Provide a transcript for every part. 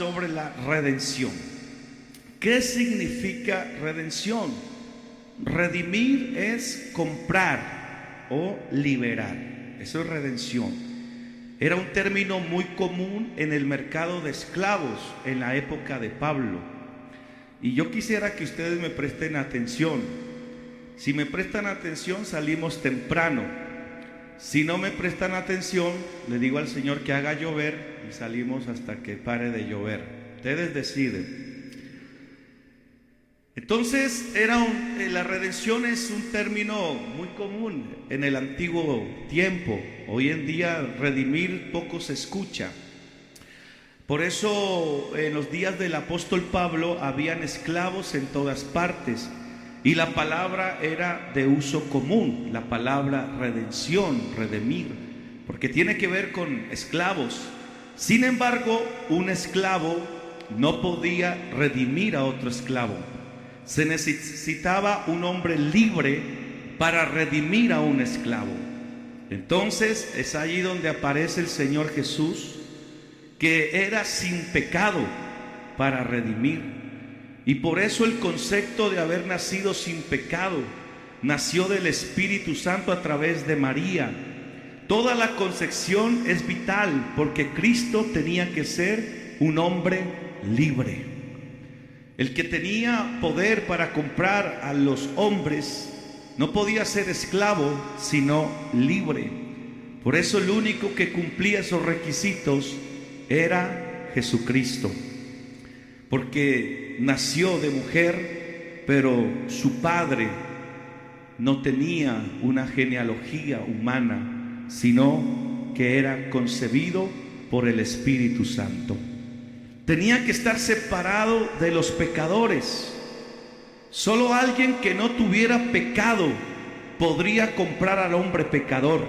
sobre la redención. ¿Qué significa redención? Redimir es comprar o liberar. Eso es redención. Era un término muy común en el mercado de esclavos en la época de Pablo. Y yo quisiera que ustedes me presten atención. Si me prestan atención, salimos temprano. Si no me prestan atención, le digo al Señor que haga llover y salimos hasta que pare de llover. Ustedes deciden. Entonces, la redención es un término muy común en el antiguo tiempo. Hoy en día, redimir poco se escucha. Por eso, en los días del apóstol Pablo, habían esclavos en todas partes. Y la palabra era de uso común, la palabra redención, redimir, porque tiene que ver con esclavos. Sin embargo, un esclavo no podía redimir a otro esclavo. Se necesitaba un hombre libre para redimir a un esclavo. Entonces es allí donde aparece el Señor Jesús, que era sin pecado para redimir. Y por eso el concepto de haber nacido sin pecado nació del Espíritu Santo a través de María. Toda la concepción es vital porque Cristo tenía que ser un hombre libre. El que tenía poder para comprar a los hombres no podía ser esclavo, sino libre. Por eso el único que cumplía esos requisitos era Jesucristo. Porque nació de mujer, pero su padre no tenía una genealogía humana, sino que era concebido por el Espíritu Santo. Tenía que estar separado de los pecadores. Solo alguien que no tuviera pecado podría comprar al hombre pecador.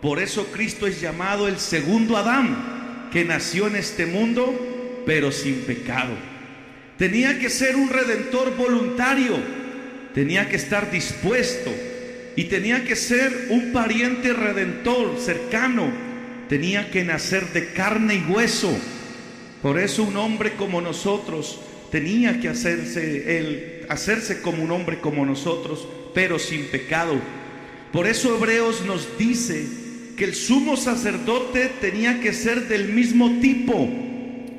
Por eso Cristo es llamado el segundo Adán, que nació en este mundo pero sin pecado. Tenía que ser un redentor voluntario, tenía que estar dispuesto y tenía que ser un pariente redentor cercano, tenía que nacer de carne y hueso. Por eso un hombre como nosotros tenía que hacerse como un hombre como nosotros, pero sin pecado. Por eso Hebreos nos dice que el sumo sacerdote tenía que ser del mismo tipo.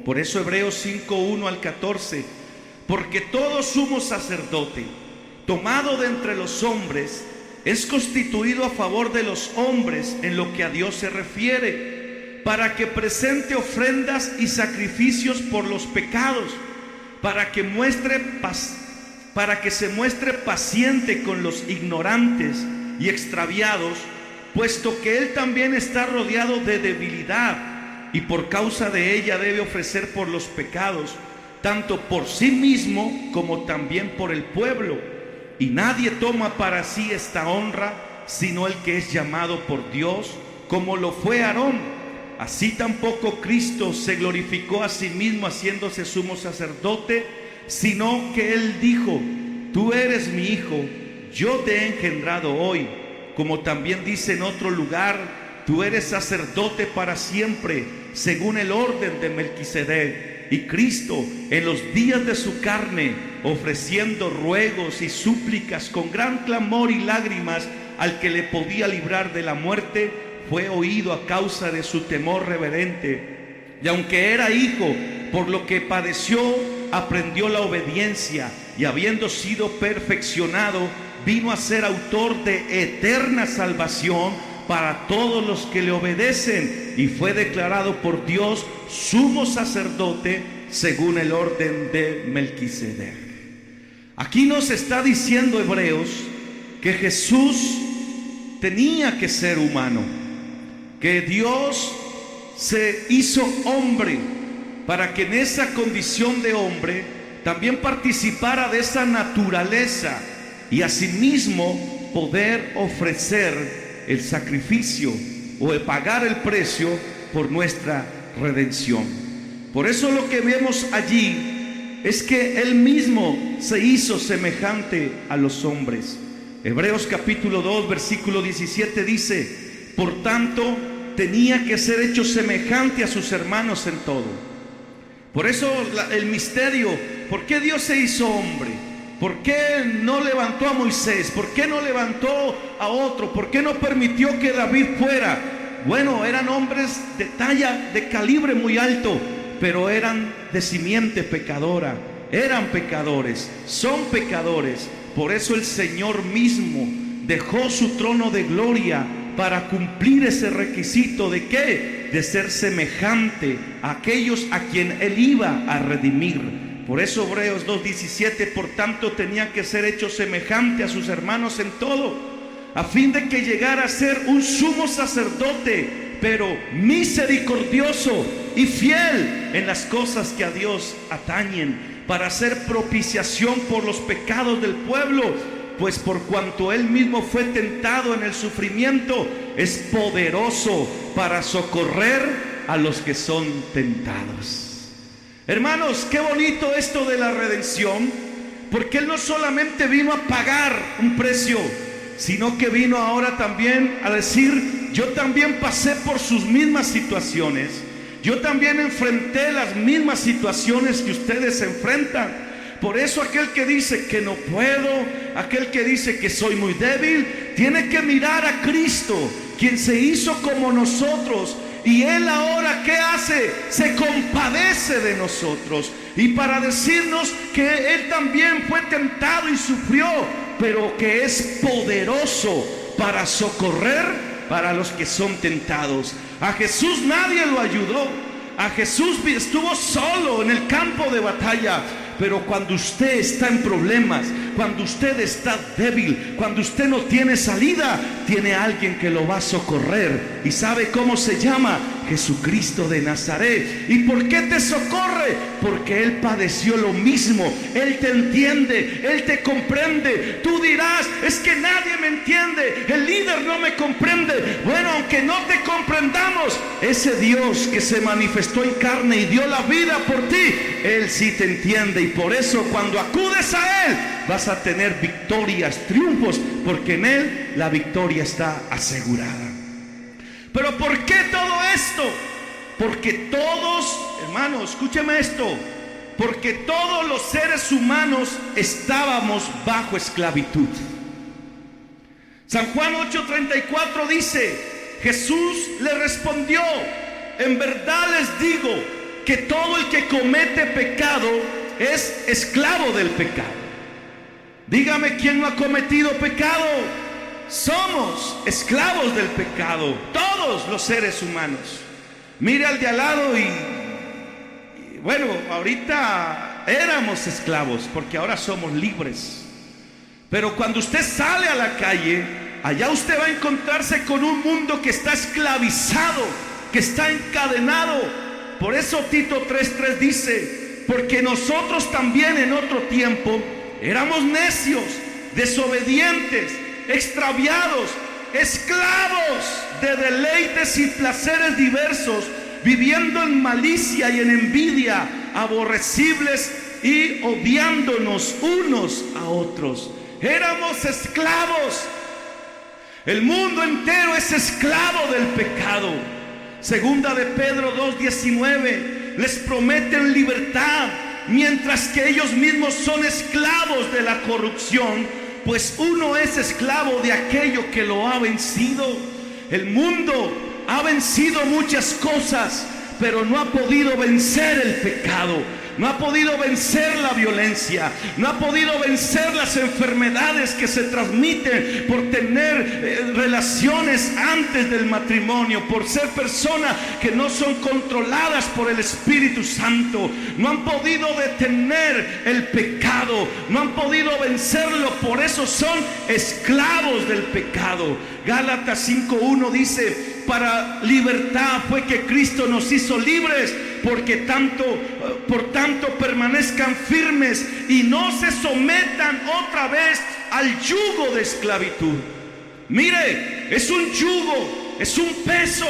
Por eso Hebreos 5:1 al 14, porque todo sumo sacerdote tomado de entre los hombres es constituido a favor de los hombres en lo que a Dios se refiere, para que presente ofrendas y sacrificios por los pecados, para que se muestre paciente con los ignorantes y extraviados, puesto que él también está rodeado de debilidad, y por causa de ella debe ofrecer por los pecados, tanto por sí mismo como también por el pueblo. Y nadie toma para sí esta honra, sino el que es llamado por Dios, como lo fue Aarón. Así tampoco Cristo se glorificó a sí mismo haciéndose sumo sacerdote, sino que él dijo: tú eres mi hijo, yo te he engendrado hoy. Como también dice en otro lugar: tú eres sacerdote para siempre, según el orden de Melquisedec. Y Cristo, en los días de su carne, ofreciendo ruegos y súplicas con gran clamor y lágrimas al que le podía librar de la muerte, fue oído a causa de su temor reverente. Y aunque era hijo, por lo que padeció, aprendió la obediencia, y habiendo sido perfeccionado, vino a ser autor de eterna salvación para todos los que le obedecen, y fue declarado por Dios sumo sacerdote según el orden de Melquisedec. Aquí nos está diciendo Hebreos que Jesús tenía que ser humano, que Dios se hizo hombre para que en esa condición de hombre también participara de esa naturaleza y asimismo poder ofrecer el sacrificio o el pagar el precio por nuestra redención. Por eso lo que vemos allí es que Él mismo se hizo semejante a los hombres. Hebreos capítulo 2 versículo 17 dice: por tanto tenía que ser hecho semejante a sus hermanos en todo, Por eso el misterio, ¿por qué Dios se hizo hombre? ¿Por qué no levantó a Moisés? ¿Por qué no levantó a otro? ¿Por qué no permitió que David fuera? Bueno, eran hombres de talla, de calibre muy alto, pero eran de simiente pecadora, eran pecadores, son pecadores. Por eso el Señor mismo dejó su trono de gloria para cumplir ese requisito de ¿qué? De ser semejante a aquellos a quien Él iba a redimir. Por eso Hebreos 2:17, por tanto tenía que ser hecho semejante a sus hermanos en todo, a fin de que llegara a ser un sumo sacerdote, pero misericordioso y fiel en las cosas que a Dios atañen, para hacer propiciación por los pecados del pueblo, pues por cuanto Él mismo fue tentado en el sufrimiento, es poderoso para socorrer a los que son tentados. Hermanos, qué bonito esto de la redención, porque Él no solamente vino a pagar un precio, sino que vino ahora también a decir: yo también pasé por sus mismas situaciones, yo también enfrenté las mismas situaciones que ustedes enfrentan. Por eso aquel que dice que no puedo, aquel que dice que soy muy débil, tiene que mirar a Cristo, quien se hizo como nosotros. Y Él ahora, ¿qué hace? Se compadece de nosotros. Y para decirnos que Él también fue tentado y sufrió, pero que es poderoso para socorrer para los que son tentados. A Jesús nadie lo ayudó. A Jesús estuvo solo en el campo de batalla. Pero cuando usted está en problemas, cuando usted está débil, cuando usted no tiene salida, tiene alguien que lo va a socorrer. ¿Y sabe cómo se llama? Jesucristo de Nazaret. ¿Y por qué te socorre? Porque Él padeció lo mismo. Él te entiende, Él te comprende. Tú dirás: es que nadie me entiende, el líder no me comprende. Bueno, aunque no te comprendamos, ese Dios que se manifestó en carne y dio la vida por ti, Él sí te entiende. Y por eso cuando acudes a Él, vas a tener victorias, triunfos, porque en Él la victoria está asegurada. Pero ¿por qué todo esto? Porque todos, hermanos, escúcheme esto, porque todos los seres humanos estábamos bajo esclavitud. San Juan 8:34 dice: Jesús le respondió: en verdad les digo que todo el que comete pecado es esclavo del pecado. Dígame, ¿quién no ha cometido pecado? Somos esclavos del pecado, todos los seres humanos. Mire al de al lado y bueno, ahorita éramos esclavos, porque ahora somos libres. Pero cuando usted sale a la calle, allá usted va a encontrarse con un mundo que está esclavizado, que está encadenado. Por eso Tito 3:3 dice: porque nosotros también en otro tiempo éramos necios, desobedientes, extraviados, esclavos de deleites y placeres diversos, viviendo en malicia y en envidia, aborrecibles y odiándonos unos a otros. Éramos esclavos. El mundo entero es esclavo del pecado. Segunda de Pedro 2:19, les prometen libertad, mientras que ellos mismos son esclavos de la corrupción, pues uno es esclavo de aquello que lo ha vencido. El mundo ha vencido muchas cosas, pero no ha podido vencer el pecado, no ha podido vencer la violencia, no ha podido vencer las enfermedades que se transmiten por tener relaciones antes del matrimonio, por ser personas que no son controladas por el Espíritu Santo. No han podido detener el pecado, no han podido vencerlo, por eso son esclavos del pecado. Gálatas 5:1 dice: para libertad fue que Cristo nos hizo libres, por tanto permanezcan firmes y no se sometan otra vez al yugo de esclavitud. Mire, es un yugo, es un peso.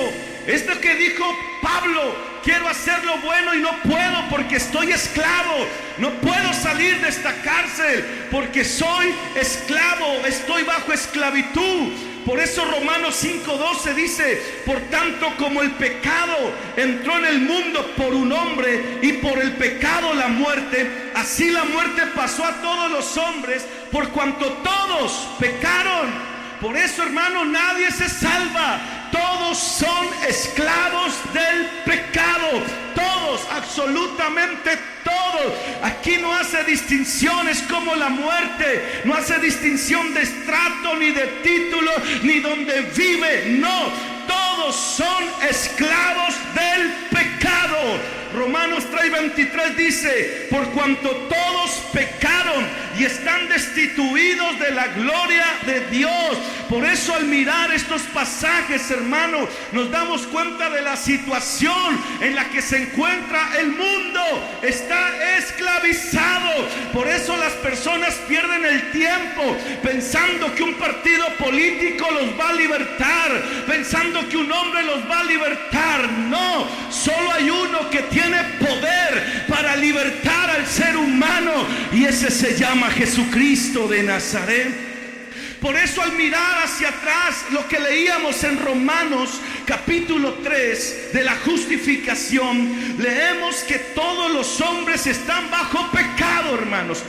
Es lo que dijo Pablo: quiero hacer lo bueno y no puedo porque estoy esclavo. No puedo salir de esta cárcel porque soy esclavo, estoy bajo esclavitud. Por eso Romanos 5:12 dice: por tanto, como el pecado entró en el mundo por un hombre, y por el pecado la muerte, así la muerte pasó a todos los hombres, por cuanto todos pecaron. Por eso, hermano, nadie se salva. Todos son esclavos del pecado. Todos, absolutamente todos. Aquí no hace distinciones como la muerte. No hace distinción de estrato, ni de título, ni donde vive. No, todos son esclavos del pecado. Romanos 3:23 dice: por cuanto todos pecaron y están destituidos de la gloria de Dios. Por eso, al mirar estos pasajes, hermano, nos damos cuenta de la situación en la que se encuentra el mundo. Está esclavizado. Por eso las personas pierden el tiempo pensando que un partido político los va a libertar, pensando que un hombre los va a libertar. No, solo hay uno que tiene poder para libertar al ser humano, y ese se llama Jesucristo de Nazaret. Por eso, al mirar hacia atrás, lo que leíamos en Romanos capítulo 3 de la justificación, leemos que todos los hombres están bajo pecado, hermanos.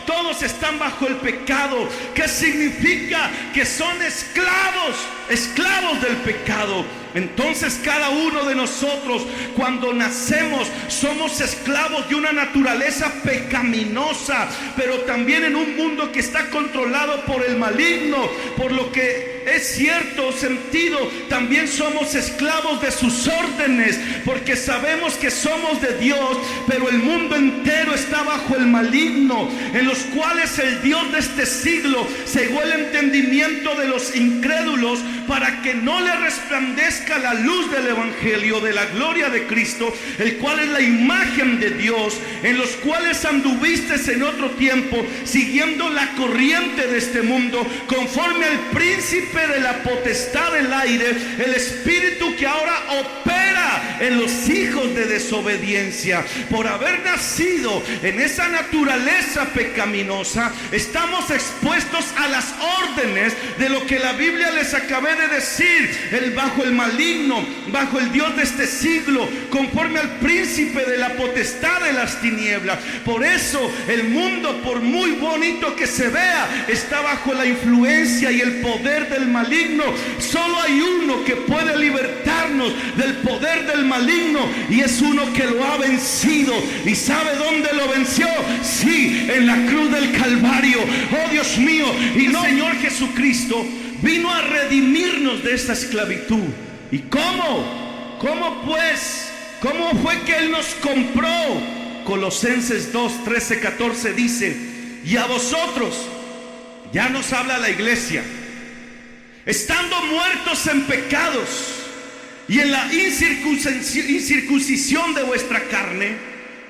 Todos están bajo el pecado. ¿Qué significa? Que son esclavos del pecado. Entonces, cada uno de nosotros, cuando nacemos, somos esclavos de una naturaleza pecaminosa, pero también en un mundo que está controlado por el maligno. Por lo que es cierto sentido, también somos esclavos de sus órdenes, porque sabemos que somos de Dios, pero el mundo entero está bajo el maligno, en los cuales el Dios de este siglo cegó el entendimiento de los incrédulos, para que no le resplandezca la luz del evangelio de la gloria de Cristo, el cual es la imagen de Dios, en los cuales anduviste en otro tiempo, siguiendo la corriente de este mundo, conforme al príncipe de la potestad del aire, el espíritu que ahora opera en los hijos de desobediencia. Por haber nacido en esa naturaleza pecaminosa, estamos expuestos a las órdenes de lo que la Biblia les acabé de decir: bajo el maligno, bajo el Dios de este siglo, conforme al príncipe de la potestad de las tinieblas. Por eso el mundo, por muy bonito que se vea, está bajo la influencia y el poder del maligno. Solo hay uno que puede libertarnos del poder del maligno, y es uno que lo ha vencido. ¿Y sabe dónde lo venció? Sí, en la cruz del Calvario. Oh, Dios mío. Y el Señor Jesucristo vino a redimirnos de esta esclavitud. ¿Y cómo? ¿Cómo pues? ¿Cómo fue que Él nos compró? Colosenses 2, 13, 14 dice: y a vosotros, ya nos habla la iglesia, estando muertos en pecados y en la incircuncisión de vuestra carne,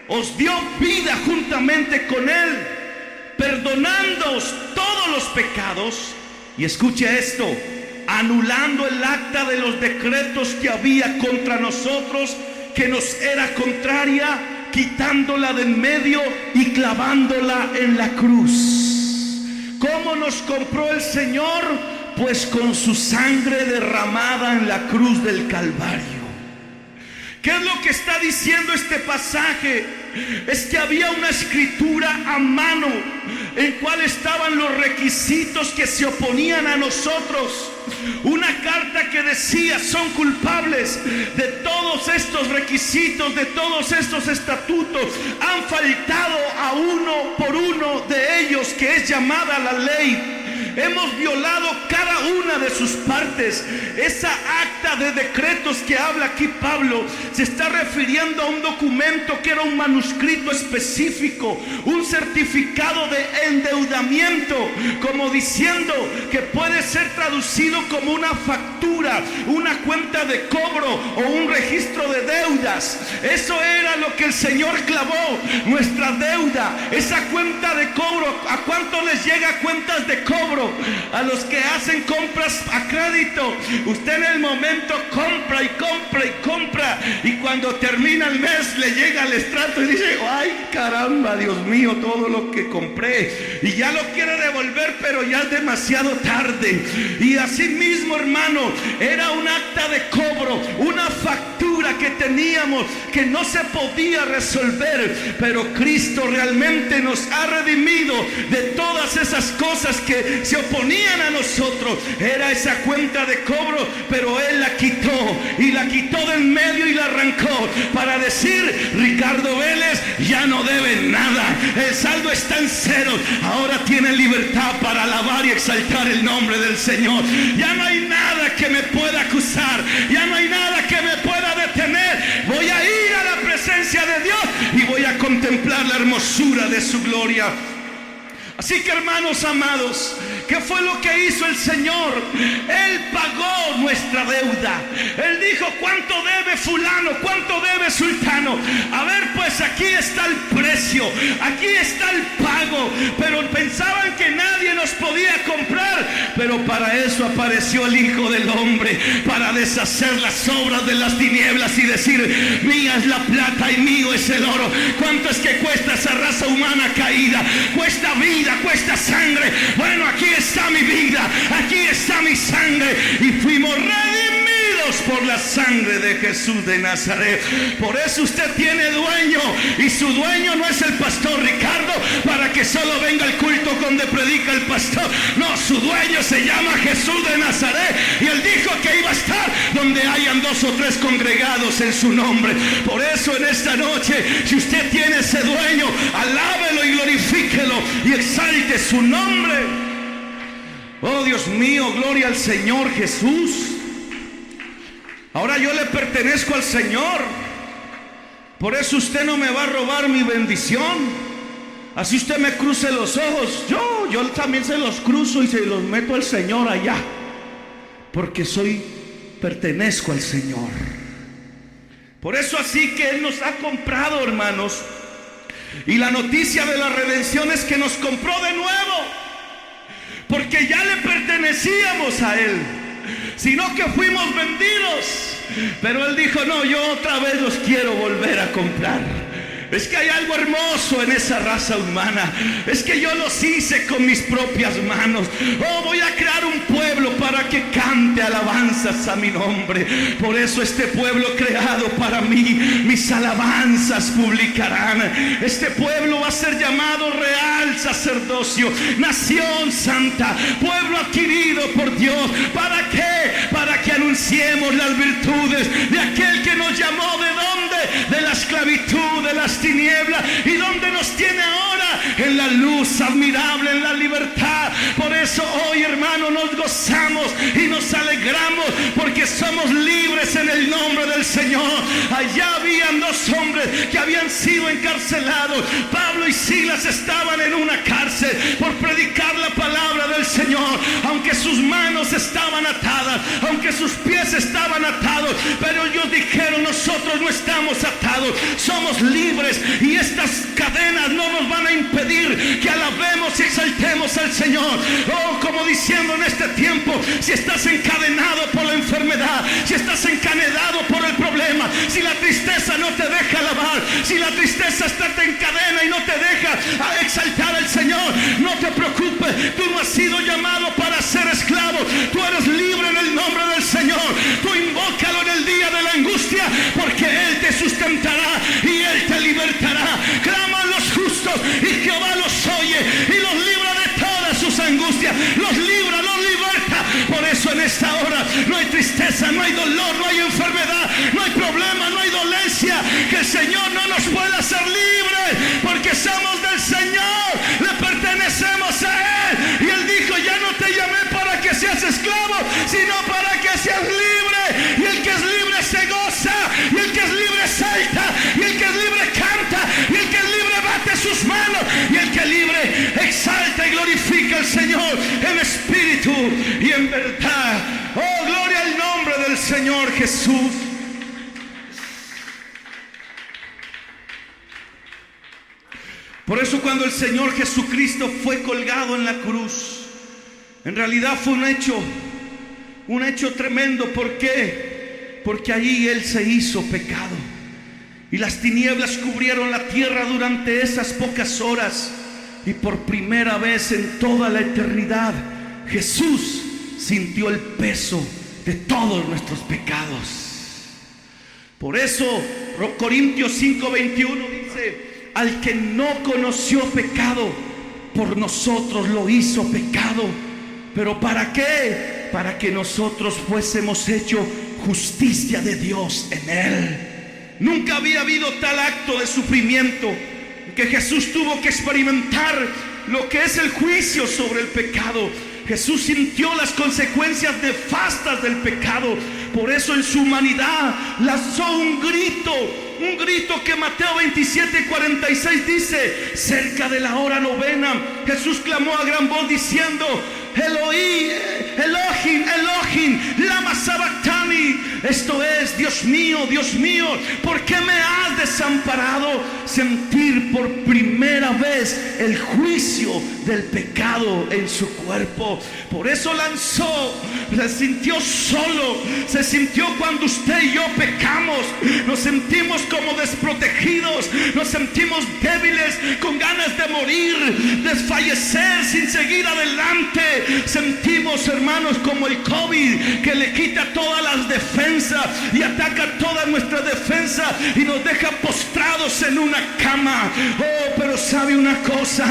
os dio vida juntamente con Él, perdonándoos todos los pecados. Y escuche esto: anulando el acta de los decretos que había contra nosotros, que nos era contraria, quitándola de en medio y clavándola en la cruz. ¿Cómo nos compró el Señor? Pues con su sangre derramada en la cruz del Calvario. ¿Qué es lo que está diciendo este pasaje? Es que había una escritura a mano en cual estaban los requisitos que se oponían a nosotros. Una carta que decía: son culpables de todos estos requisitos, de todos estos estatutos. Han faltado a uno por uno de ellos, que es llamada la ley. Hemos violado cada una de sus partes. Esa acta de decretos que habla aquí Pablo se está refiriendo a un documento que era un manuscrito específico, un certificado de endeudamiento, como diciendo que puede ser traducido como una factura, una cuenta de cobro o un registro de deudas. Eso era lo que el Señor clavó, nuestra deuda, esa cuenta de cobro. ¿A cuánto les llega cuentas de cobro? cobro, a los que hacen compras a crédito. Usted en el momento compra y compra y compra, y cuando termina el mes le llega el extracto y dice: ay, caramba, Dios mío, todo lo que compré, y ya lo quiere devolver, pero ya es demasiado tarde. Y así mismo, hermano, era un acta de cobro, una factura que teníamos que no se podía resolver, pero Cristo realmente nos ha redimido de todas esas cosas que se oponían a nosotros. Era esa cuenta de cobro, pero Él la quitó, y la quitó del medio y la arrancó, para decir: Ricardo Vélez ya no debe nada, el saldo está en cero, ahora tiene libertad para alabar y exaltar el nombre del Señor. Ya no hay nada que me pueda acusar, ya no hay nada que me pueda detener. Voy a ir a la presencia de Dios y voy a contemplar la hermosura de su gloria. Así que, hermanos amados, ¿qué fue lo que hizo el Señor? Él pagó nuestra deuda. Él dijo: ¿cuánto debe fulano? ¿Cuánto debe sultano? A ver, pues aquí está el precio, aquí está el pago. Pero pensaban que nadie nos podía comprar, pero para eso apareció el Hijo del Hombre, para deshacer las obras de las tinieblas y decir: mía es la plata y mío es el oro. ¿Cuánto es que cuesta esa raza humana caída? Cuesta vida, cuesta sangre. Bueno, aquí está mi vida, aquí está mi sangre, y fuimos redimidos por la sangre de Jesús de Nazaret. Por eso usted tiene dueño, y su dueño no es el pastor Ricardo, para que solo venga el culto donde predica el pastor. No, su dueño se llama Jesús de Nazaret, y Él dijo que iba a estar donde hayan 2 o 3 congregados en su nombre. Por eso en esta noche, si usted tiene ese dueño, alábelo y glorifíquelo y exalte su nombre. Oh, Dios mío, gloria al Señor Jesús. Ahora yo le pertenezco al Señor. Por eso usted no me va a robar mi bendición. Así usted me cruce los ojos, yo también se los cruzo y se los meto al Señor allá, porque pertenezco al Señor. Por eso así que Él nos ha comprado, hermanos. Y la noticia de la redención es que nos compró de nuevo, porque ya le pertenecíamos a Él, sino que fuimos vendidos. Pero Él dijo: no, yo otra vez los quiero volver a comprar. Es que hay algo hermoso en esa raza humana. Es que yo los hice con mis propias manos. Oh, voy a crear un pueblo para que cante alabanzas a mi nombre. Por eso este pueblo creado para mí, mis alabanzas publicarán. Este pueblo va a ser llamado real sacerdocio, nación santa, pueblo adquirido por Dios. ¿Para qué? Para que anunciemos las virtudes de aquel que nos llamó. ¿De dónde? De la esclavitud, de las tinieblas, y donde nos tiene ahora en la luz admirable, en la libertad. Por eso hoy, hermano, nos gozamos y nos alegramos, porque somos libres en el nombre del Señor. Allá habían 2 hombres que habían sido encarcelados. Pablo y Silas estaban en una cárcel por predicar la palabra del Señor. Aunque sus manos estaban atadas, aunque sus pies estaban atados, pero ellos dijeron: nosotros no estamos atados, somos libres, y estas cadenas no nos van a impedir que alabemos y exaltemos al Señor. Oh, como diciendo en este tiempo, si estás encadenado por la enfermedad, si estás encadenado por el problema, si la tristeza no te deja alabar, si la tristeza te encadena y no te deja exaltar al Señor, no te preocupes. Tú no has sido llamado para ser esclavo, tú eres libre en el nombre del Señor. Tú invócalo en el día de la angustia, porque Él te sustentará y Él te libertará. Claman los justos y Jehová los oye y los libra de todas sus angustias. Los libra, los liberta. Por eso en esta hora no hay tristeza, no hay dolor, no hay enfermedad, no hay problema, no hay dolencia que el Señor no nos pueda hacer libres, porque somos del Señor, le pertenecemos a Él. Y Él dijo: ya no te llamé para que seas esclavo, sino para que seas libre. Y el que es libre se goza, y el que es libre salta, y el que es libre canta, y el que es libre bate sus manos, y el que es libre exalta y glorifica al Señor en espíritu y en verdad. Oh, gloria al nombre del Señor Jesús. Por eso cuando el Señor Jesucristo fue colgado en la cruz, En realidad fue un hecho tremendo. ¿Por qué? Porque allí Él se hizo pecado. Y las tinieblas cubrieron la tierra durante esas pocas horas. Y por primera vez en toda la eternidad, Jesús sintió el peso de todos nuestros pecados. Por eso Corintios 5:21 dice: al que no conoció pecado, por nosotros lo hizo pecado. ¿Pero para qué? Para que nosotros fuésemos hechos justicia de Dios en Él. Nunca había habido tal acto de sufrimiento que Jesús tuvo que experimentar lo que es el juicio sobre el pecado. Jesús sintió las consecuencias nefastas del pecado. Por eso en su humanidad lanzó un grito que Mateo 27:46 dice: cerca de la hora novena, Jesús clamó a gran voz diciendo: Elohim, Elohim, lama sabactani. Esto es: Dios mío, ¿por qué me has desamparado? Sentir por primera vez el juicio del pecado en su cuerpo. Por eso se sintió solo. Se sintió cuando usted y yo pecamos. Nos sentimos como desprotegidos. Nos sentimos débiles, con ganas de morir, desfallecer sin seguir adelante. Sentimos, hermanos, como el COVID, que le quita todas las defensas y ataca toda nuestra defensa y nos deja postrados en una cama. Oh, pero sabe una cosa,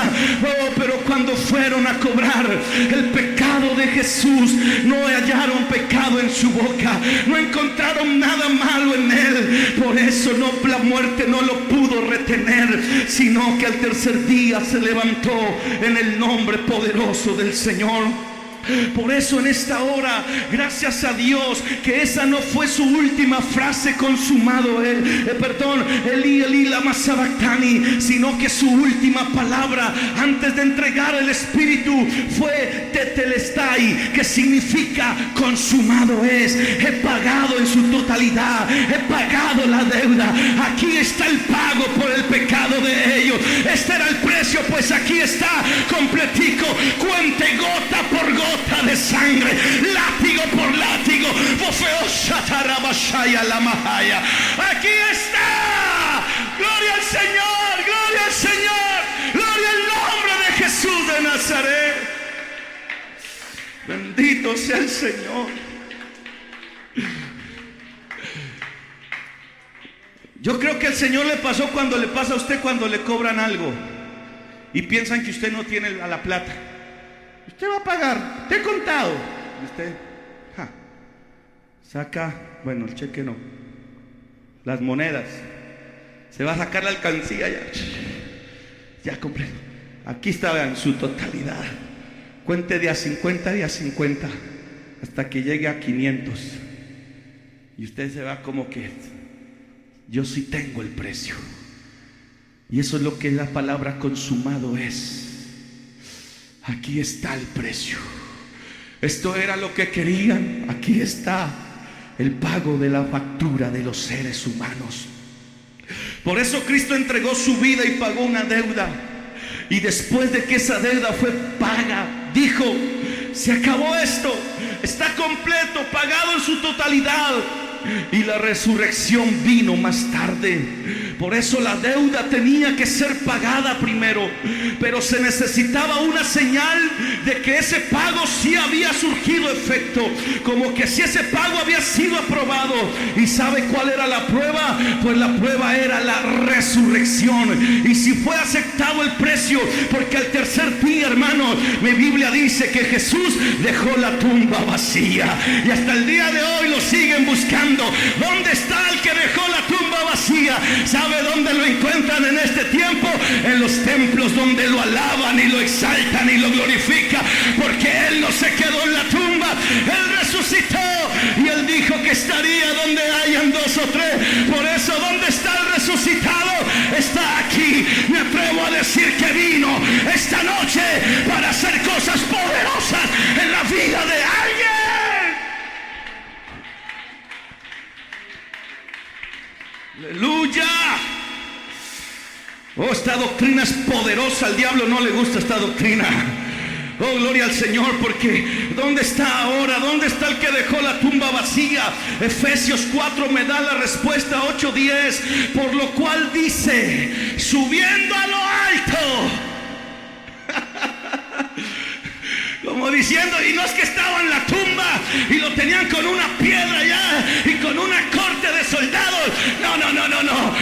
pero cuando fueron a cobrar el pecado de Jesús, no hallaron pecado en su boca, no encontraron nada malo en Él. Por eso la muerte no lo pudo retener, sino que al tercer día se levantó en el nombre poderoso del Señor. Por eso en esta hora, gracias a Dios, que esa no fue su última frase: consumado Eli, Eli, lama sabactani, sino que su última palabra antes de entregar el Espíritu fue tetelestai, que significa consumado es. He pagado en su totalidad, he pagado la deuda. Aquí está el pago por el pecado de ellos. Este era el precio, pues aquí está completico. Cuente gota por gota de sangre, látigo por látigo. Aquí está. Gloria al Señor, gloria al Señor, gloria al nombre de Jesús de Nazaret. Bendito sea el Señor. Yo creo que el Señor le pasó cuando le pasa a usted cuando le cobran algo y piensan que usted no tiene la plata. Usted va a pagar, te he contado. Y usted saca, bueno, el cheque no, las monedas. Se va a sacar la alcancía ya completo. Aquí está en su totalidad. Cuente de a 50, hasta que llegue a 500. Y usted se va como que: yo sí tengo el precio. Y eso es lo que la palabra consumado es. Aquí está el precio. Esto era lo que querían. Aquí está el pago de la factura de los seres humanos. Por eso Cristo entregó su vida y pagó una deuda. Y después de que esa deuda fue paga, dijo: se acabó esto, está completo, pagado en su totalidad. Y la resurrección vino más tarde. Por eso la deuda tenía que ser pagada primero, pero se necesitaba una señal de que ese pago sí había surgido efecto, como que si ese pago había sido aprobado. ¿Y sabe cuál era la prueba? Pues la prueba era la resurrección. Y si fue aceptado el precio, porque al tercer día, hermanos, mi Biblia dice que Jesús dejó la tumba vacía, y hasta el día de hoy lo siguen buscando. ¿Dónde está el que dejó la tumba vacía? ¿Sabe dónde lo encuentran en este tiempo? En los templos donde lo alaban y lo exaltan y lo glorifican, porque Él no se quedó en la tumba, Él resucitó, y Él dijo que estaría donde hayan dos o tres. Por eso, ¿dónde está el resucitado? Está aquí. Me atrevo a decir que vino esta noche para hacer cosas poderosas en la vida de alguien. Aleluya. Oh, esta doctrina es poderosa. Al diablo no le gusta esta doctrina. Oh, gloria al Señor, porque ¿dónde está ahora? ¿Dónde está el que dejó la tumba vacía? Efesios 4 me da la respuesta, 8:10, por lo cual dice, subiendo a lo alto. Como diciendo, y no es que estaba en la tumba y lo tenían con una piedra ya y con una corte de soldados. No,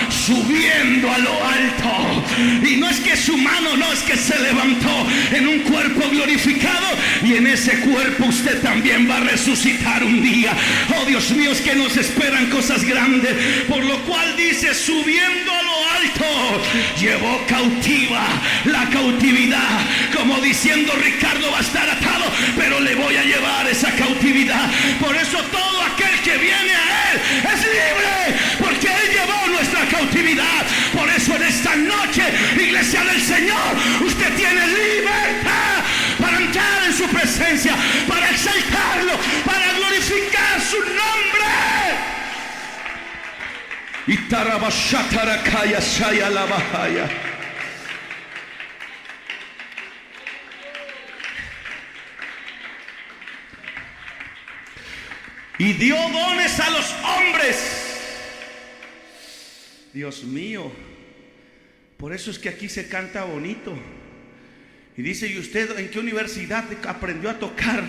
subiendo a lo alto. Y no es que su mano, no, es que se levantó en un cuerpo glorificado, y en ese cuerpo usted también va a resucitar un día. Oh, Dios mío, es que nos esperan cosas grandes. Por lo cual dice, subiendo a lo alto, llevó cautiva la cautividad, como diciendo, Ricardo va a estar atado, pero le voy a llevar esa cautividad. Por eso todo aquel que viene a Él es libre, porque Él llevó nuestra cautividad. Por eso en esta noche, iglesia del Señor, usted tiene libertad para entrar en su presencia, para exaltarlo, para glorificar su nombre. Y tarabashatarakaya shaya lavahaya. Y dio dones a los hombres. Dios mío, por eso es que aquí se canta bonito. Y dice, ¿y usted en qué universidad aprendió a tocar?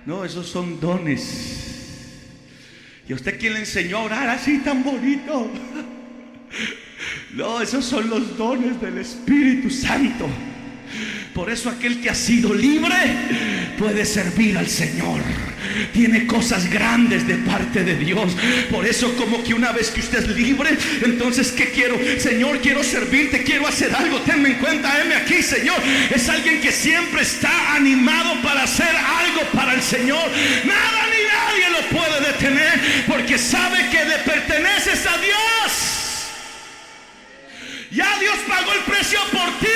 No, esos son dones. ¿Y a usted quién le enseñó a orar así tan bonito? No, esos son los dones del Espíritu Santo. Por eso aquel que ha sido libre puede servir al Señor. Tiene cosas grandes de parte de Dios. Por eso como que una vez que usted es libre, entonces ¿qué quiero? Señor, quiero servirte, quiero hacer algo. Tenme en cuenta, heme aquí, Señor. Es alguien que siempre está animado para hacer algo para el Señor. Nada ni nadie lo puede detener, porque sabe que le perteneces a Dios. Ya Dios pagó el precio por ti.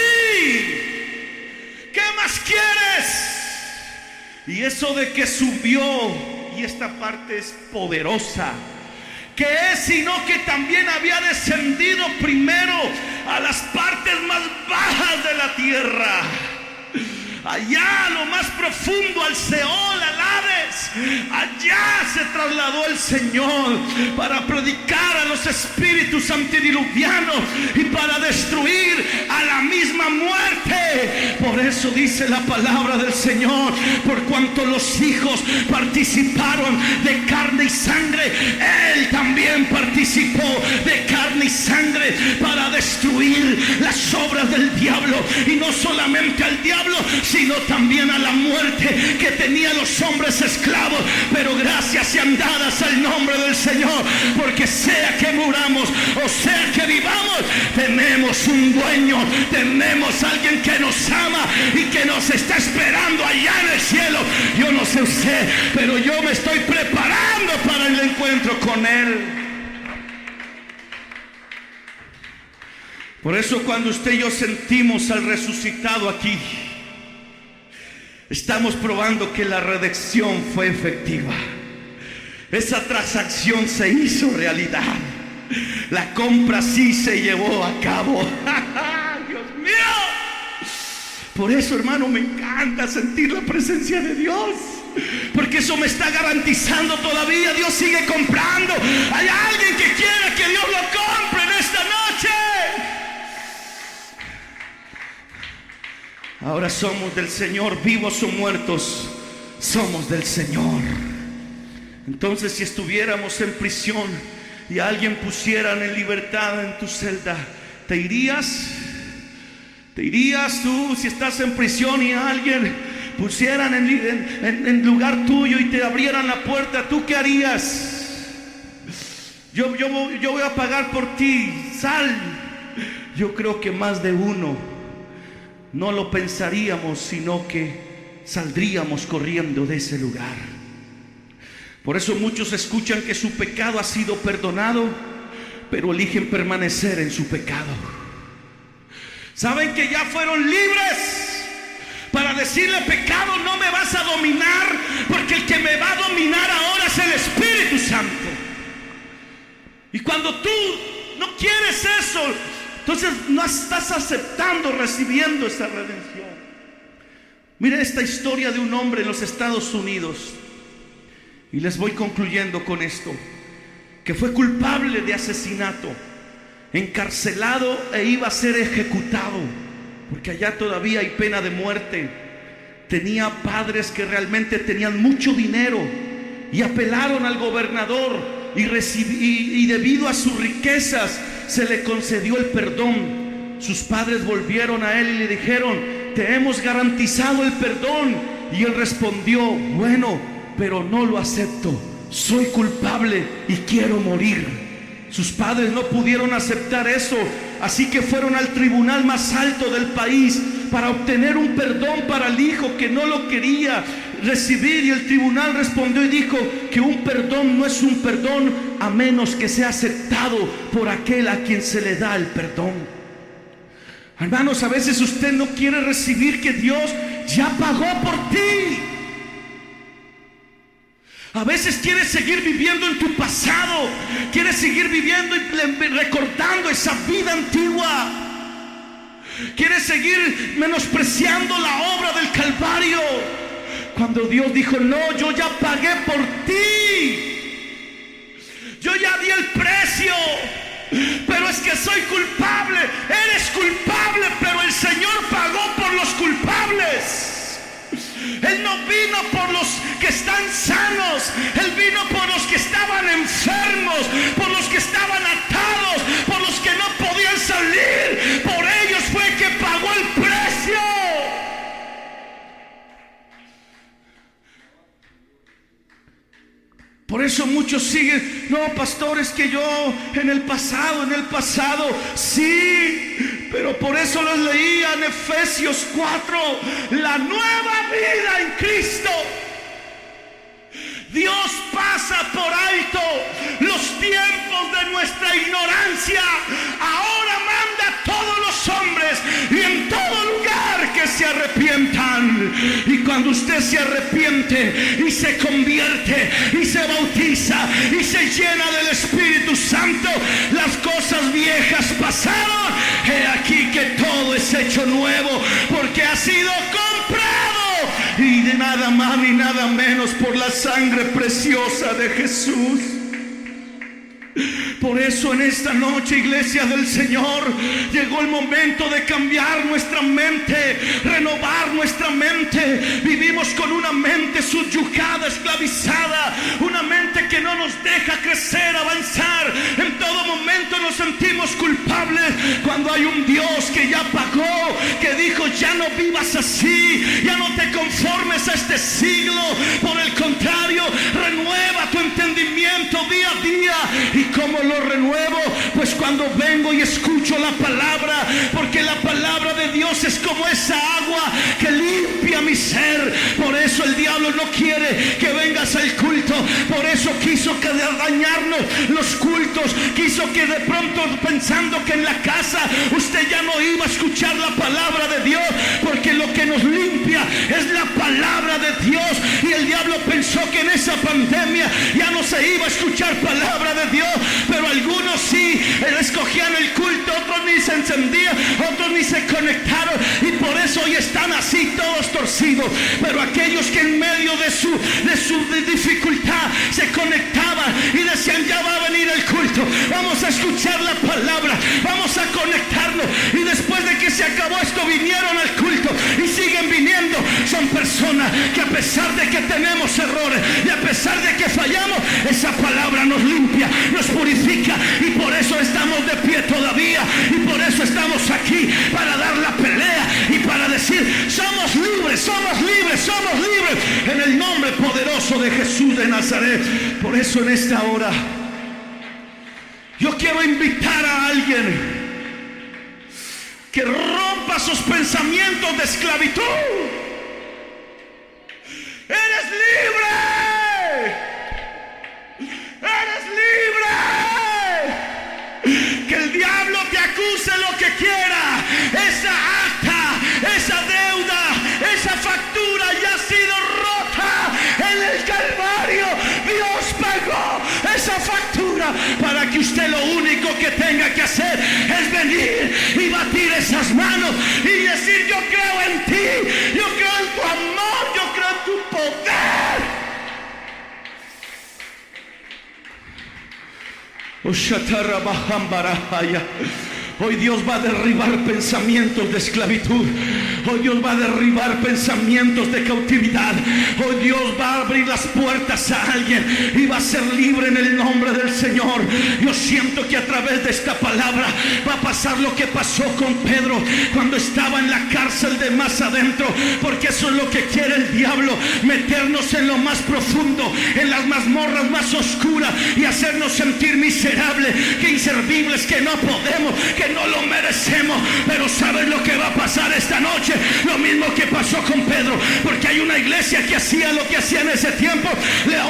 ¿Qué más quieres? Y eso de que subió, y esta parte es poderosa, que es sino que también había descendido primero a las partes más bajas de la tierra, allá a lo más profundo, al Seol, al Hades. Allá se trasladó el Señor para predicar a los espíritus antediluvianos y para destruir a la misma muerte. Por eso dice la palabra del Señor, por cuanto los hijos participaron de carne y sangre, Él también participó de carne y sangre para destruir las obras del diablo. Y no solamente al diablo, sino también a la muerte que tenía los hombres esclavos. Pero gracias sean dadas al nombre del Señor, porque sea que muramos o sea que vivamos, tenemos un dueño, tenemos alguien que nos ama y que nos está esperando allá en el cielo. Yo no sé usted, pero yo me estoy preparando para el encuentro con Él. Por eso cuando usted y yo sentimos al resucitado aquí, estamos probando que la redención fue efectiva. Esa transacción se hizo realidad. La compra sí se llevó a cabo. Dios mío. Por eso, hermano, me encanta sentir la presencia de Dios, porque eso me está garantizando todavía. Dios sigue comprando. Hay alguien que quiera que Dios lo compre en esta noche. Ahora somos del Señor, vivos o muertos, somos del Señor. Entonces, si estuviéramos en prisión y a alguien pusieran en libertad en tu celda, ¿te irías? ¿Te irías tú si estás en prisión y a alguien pusieran en lugar tuyo y te abrieran la puerta? ¿Tú qué harías? Yo voy a pagar por ti, sal. Yo creo que más de uno no lo pensaríamos, sino que saldríamos corriendo de ese lugar. Por eso muchos escuchan que su pecado ha sido perdonado, pero eligen permanecer en su pecado. Saben que ya fueron libres para decirle: pecado, no me vas a dominar, porque el que me va a dominar ahora es el Espíritu Santo. Y cuando tú no quieres eso, entonces no estás aceptando, recibiendo esa redención. Mira esta historia de un hombre en los Estados Unidos, y les voy concluyendo con esto, que fue culpable de asesinato, encarcelado e iba a ser ejecutado, porque allá todavía hay pena de muerte. Tenía padres que realmente tenían mucho dinero y apelaron al gobernador y debido a sus riquezas se le concedió el perdón. Sus padres volvieron a él y le dijeron: te hemos garantizado el perdón. Y él respondió: bueno, pero no lo acepto, soy culpable y quiero morir. Sus padres no pudieron aceptar eso, así que fueron al tribunal más alto del país para obtener un perdón para el hijo que no lo quería recibir. Y el tribunal respondió y dijo que un perdón no es un perdón a menos que sea aceptado por aquel a quien se le da el perdón. Hermanos, a veces usted no quiere recibir que Dios ya pagó por ti. A veces quieres seguir viviendo en tu pasado, quieres seguir viviendo y recordando esa vida antigua. Quieres seguir menospreciando la obra del Calvario, cuando Dios dijo: no, yo ya pagué por ti, yo ya di el precio. Pero es que soy culpable. Eres culpable, pero el Señor pagó por los culpables. Él no vino por los que están sanos, Él vino por los que estaban enfermos, por los que estaban atados, por los que no podían salir. Por ellos fue que pagó el precio. Por eso muchos siguen: no, pastor, es que yo en el pasado, sí, pero por eso les leía en Efesios 4, la nueva vida en Cristo. Dios pasa por alto los tiempos de nuestra ignorancia. Ahora manda a todos los hombres y en todo lugar que se arrepientan. Y cuando usted se arrepiente y se convierte y se bautiza y se llena del Espíritu Santo, las cosas viejas pasaron. He aquí que todo es hecho nuevo, porque ha sido comprado, y de nada más ni nada menos, por la sangre preciosa de Jesús. Por eso en esta noche, iglesia del Señor, llegó el momento de cambiar nuestra mente, renovar nuestra mente. Vivimos con una mente subyugada, esclavizada, una mente que no nos deja crecer, avanzar. En todo momento nos sentimos culpables, cuando hay un Dios que ya pagó, que dijo: ya no vivas así, ya no te conformes a este siglo. Por el contrario, renueva tu entendimiento día a día. ¿Y cómo lo renuevo? Pues cuando vengo y escucho la palabra, porque la palabra de Dios es como esa agua que limpia mi ser. Por eso el diablo no quiere que vengas al culto. Por eso quiso que dañarnos los cultos. Quiso que de pronto, pensando que en la casa usted ya no iba a escuchar la palabra de Dios, porque lo que nos limpia es la palabra de Dios. Y el diablo pensó que en esa pandemia ya no se iba a escuchar palabra de Dios. Pero algunos sí escogían el culto, otros ni se encendían, otros ni se conectaron, y por eso hoy están así todos torcidos. Pero aquellos que en medio de su dificultad se conectaban y decían: ya va a venir el culto, vamos a escuchar la palabra, vamos a conectarnos. Y después de que se acabó esto, vinieron al culto y siguen viniendo. Son personas que, a pesar de que tenemos errores y a pesar de que fallamos, esa palabra nos limpia, nos purifica, y por eso estamos de pie todavía, y por eso estamos aquí, para dar la pelea y para decir: somos libres, somos libres, somos libres, en el nombre poderoso de Jesús de Nazaret. Por eso en esta hora yo quiero invitar a alguien que rompa sus pensamientos de esclavitud. ¡Eres libre! ¡Eres libre! Que el diablo te acuse lo que quiera. Esa acta, esa deuda, esa factura ya ha sido rota en el Calvario. Dios pagó esa factura para que usted lo único que tenga que hacer es venir y batir esas manos y decir: yo creo en ti, yo creo en tu poder. Hoy Dios va a derribar pensamientos de esclavitud. Hoy Dios va a derribar pensamientos de cautividad. Hoy Dios va a abrir las puertas a alguien y va a ser libre en el nombre del Señor. Yo siento que a través de esta palabra va a pasar lo que pasó con Pedro cuando estaba en la cárcel de más adentro, porque eso es lo que quiere el diablo, meternos en lo más profundo, en las mazmorras más oscuras, y hacernos sentir miserables, que inservibles, que no podemos, que no lo merecemos. Pero ¿sabes lo que va a pasar esta noche? Lo mismo que pasó con Pedro, porque hay una iglesia que hacía lo que hacía en ese tiempo: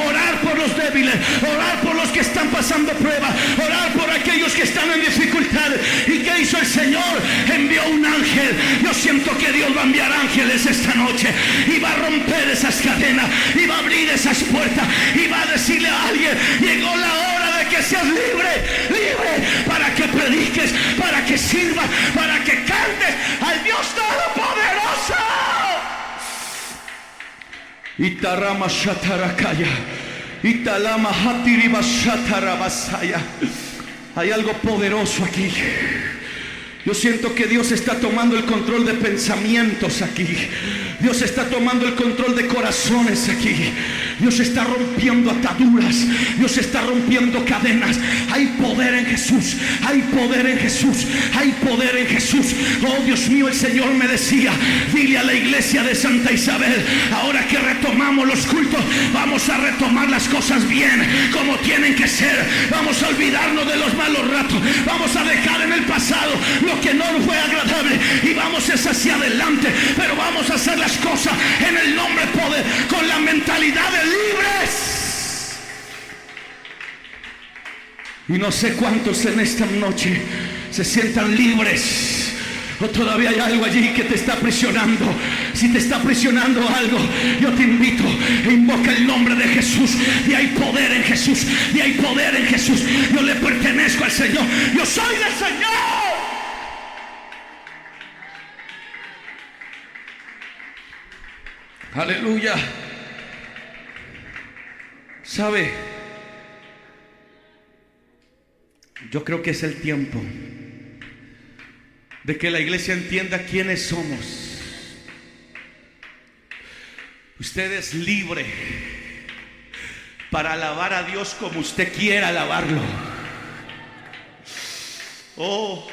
orar por los débiles, orar por los que están pasando pruebas, orar por aquellos que están en dificultades. ¿Y qué hizo el Señor? Envió un ángel. Yo siento que Dios va a enviar ángeles esta noche y va a romper esas cadenas y va a abrir esas puertas y va a decirle a alguien: llegó la hora de que seas libre, libre, para que prediques, para que sirvas, para que cantes al Dios Todopoderoso. Itarama Shatarakaya, Italama Hatiriba Shatarabasaya. Hay algo poderoso aquí. Yo siento que Dios está tomando el control de pensamientos aquí. Dios está tomando el control de corazones aquí. Dios está rompiendo ataduras. Dios está rompiendo cadenas. Hay poder en Jesús. Hay poder en Jesús. Hay poder en Jesús. Oh Dios mío, el Señor me decía: dile a la iglesia de Santa Isabel, ahora que retomamos los cultos, vamos a retomar las cosas bien, como tienen que ser. Vamos a olvidarnos de los malos ratos. Vamos a dejar en el pasado lo que no fue agradable y vamos hacia adelante. Pero vamos a hacer las cosas en el nombre poder, con la mentalidad de libres. Y no sé cuántos en esta noche se sientan libres, o todavía hay algo allí que te está aprisionando. Si te está aprisionando algo, yo te invito: invoca el nombre de Jesús. Y hay poder en Jesús, y hay poder en Jesús. Yo le pertenezco al Señor, yo soy del Señor. Aleluya. ¿Sabe? Yo creo que es el tiempo de que la iglesia entienda quiénes somos. Usted es libre para alabar a Dios como usted quiera alabarlo. Oh,